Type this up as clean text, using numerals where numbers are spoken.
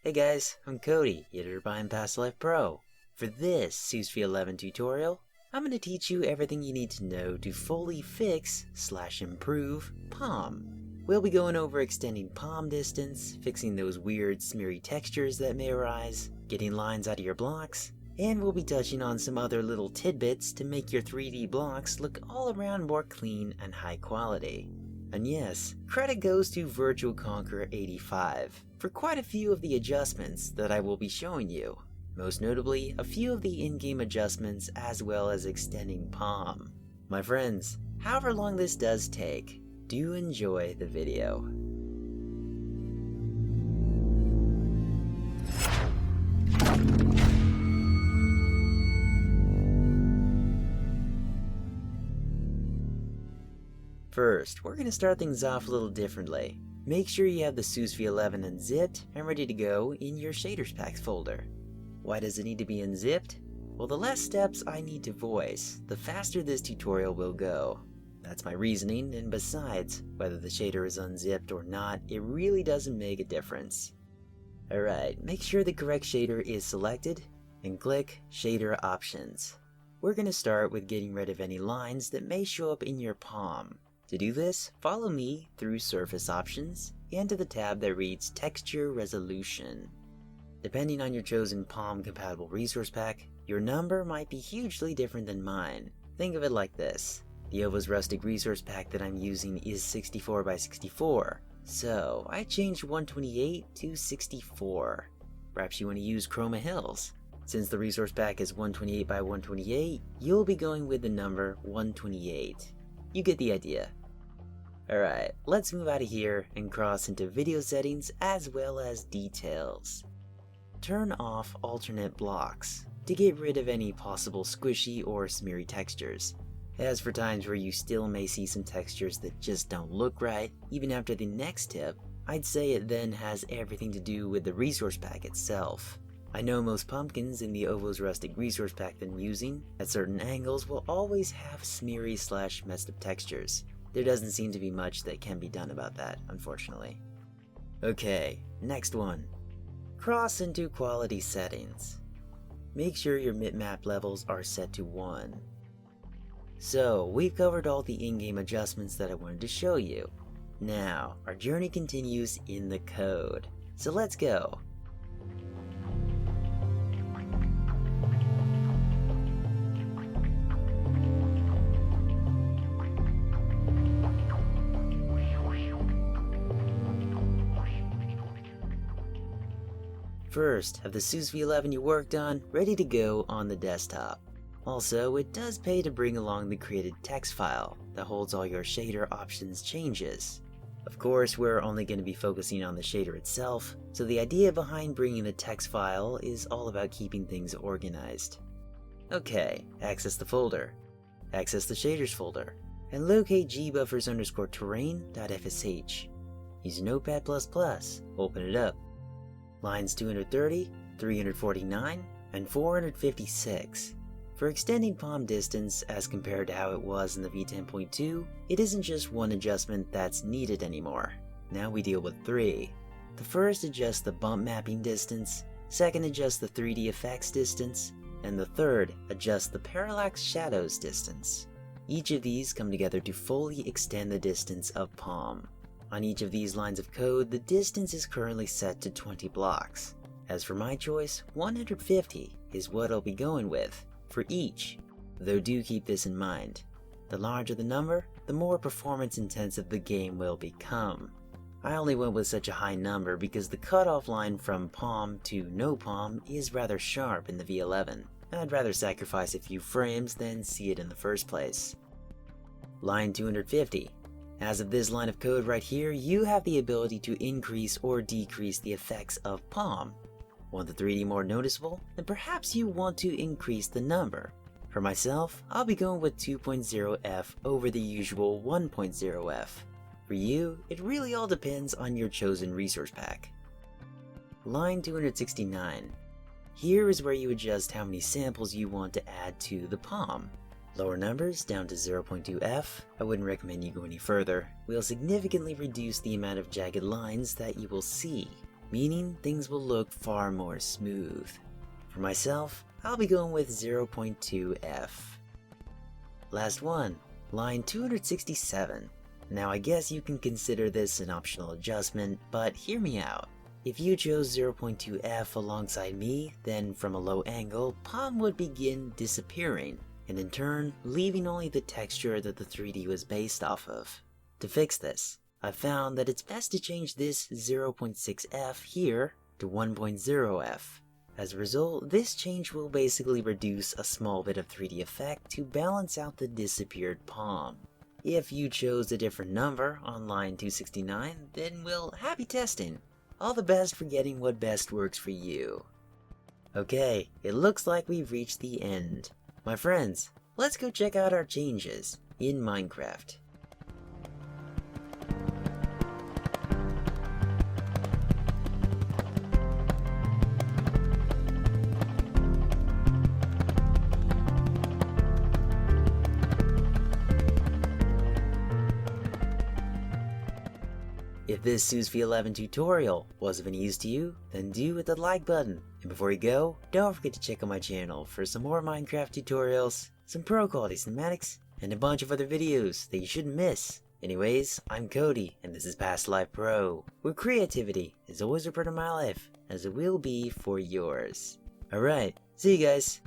Hey guys, I'm Cody, editor behind Past Life Pro. For this SEUS V11 tutorial, I'm going to teach you everything you need to know to fully fix/improve POM. We'll be going over extending POM distance, fixing those weird smeary textures that may arise, getting lines out of your blocks, and we'll be touching on some other little tidbits to make your 3D blocks look all around more clean and high quality. And yes, credit goes to Virtual Conqueror 85 for quite a few of the adjustments that I will be showing you. Most notably, a few of the in-game adjustments as well as extending POM. My friends, however long this does take, do enjoy the video. First, we're going to start things off a little differently. Make sure you have the SEUS V11 unzipped and ready to go in your shaders packs folder. Why does it need to be unzipped? Well, the less steps I need to voice, the faster this tutorial will go. That's my reasoning, and besides, whether the shader is unzipped or not, it really doesn't make a difference. Alright, make sure the correct shader is selected, and click Shader Options. We're going to start with getting rid of any lines that may show up in your POM. To do this, follow me through Surface Options and to the tab that reads Texture Resolution. Depending on your chosen POM compatible resource pack, your number might be hugely different than mine. Think of it like this. The Ovos Rustic resource pack that I'm using is 64 by 64, so I changed 128 to 64. Perhaps you want to use Chroma Hills. Since the resource pack is 128 by 128, you'll be going with the number 128. You get the idea. Alright, let's move out of here and cross into video settings as well as details. Turn off alternate blocks to get rid of any possible squishy or smeary textures. As for times where you still may see some textures that just don't look right, even after the next tip, I'd say it then has everything to do with the resource pack itself. I know most pumpkins in the Ovos Rustic resource pack that I'm using, at certain angles, will always have smeary/messed up textures. There doesn't seem to be much that can be done about that, unfortunately. Okay, next one. Cross into Quality Settings. Make sure your bitmap levels are set to 1. So, we've covered all the in-game adjustments that I wanted to show you. Now, our journey continues in the code. So let's go. First, have the SEUS V11 you worked on ready to go on the desktop. Also, it does pay to bring along the created text file that holds all your shader options changes. Of course, we're only going to be focusing on the shader itself, so the idea behind bringing the text file is all about keeping things organized. Okay, access the folder, access the shaders folder, and locate gbuffers_terrain.fsh. Use Notepad++, open it up. Lines 230, 349, and 456. For extending POM distance as compared to how it was in the V10.2, it isn't just one adjustment that's needed anymore. Now we deal with 3. The first adjusts the bump mapping distance, second adjusts the 3D effects distance, and the third adjusts the parallax shadows distance. Each of these come together to fully extend the distance of POM. On each of these lines of code, the distance is currently set to 20 blocks. As for my choice, 150 is what I'll be going with for each, though do keep this in mind. The larger the number, the more performance intensive the game will become. I only went with such a high number because the cutoff line from POM to no POM is rather sharp in the V11. I'd rather sacrifice a few frames than see it in the first place. Line 250. As of this line of code right here, you have the ability to increase or decrease the effects of POM. Want the 3D more noticeable? Then perhaps you want to increase the number. For myself, I'll be going with 2.0f over the usual 1.0f. For you, it really all depends on your chosen resource pack. Line 269. Here is where you adjust how many samples you want to add to the POM. Lower numbers down to 0.2f, I wouldn't recommend you go any further. We'll significantly reduce the amount of jagged lines that you will see. meaning things will look far more smooth. For myself, I'll be going with 0.2F. Last one, line 267. Now I guess you can consider this an optional adjustment, but hear me out. If you chose 0.2F alongside me, then from a low angle, POM would begin disappearing, and in turn, leaving only the texture that the 3D was based off of. To fix this, I found that it's best to change this 0.6F here to 1.0F. As a result, this change will basically reduce a small bit of 3D effect to balance out the disappeared POM. If you chose a different number on line 269, then well, happy testing! All the best for getting what best works for you. Okay, it looks like we've reached the end. My friends, let's go check out our changes in Minecraft. If this SEUS V11 tutorial was of any use to you, then do hit the like button. And before you go, don't forget to check out my channel for some more Minecraft tutorials, some pro quality cinematics, and a bunch of other videos that you shouldn't miss. Anyways, I'm Cody, and this is Past Life Pro, where creativity is always a part of my life, as it will be for yours. Alright, see you guys!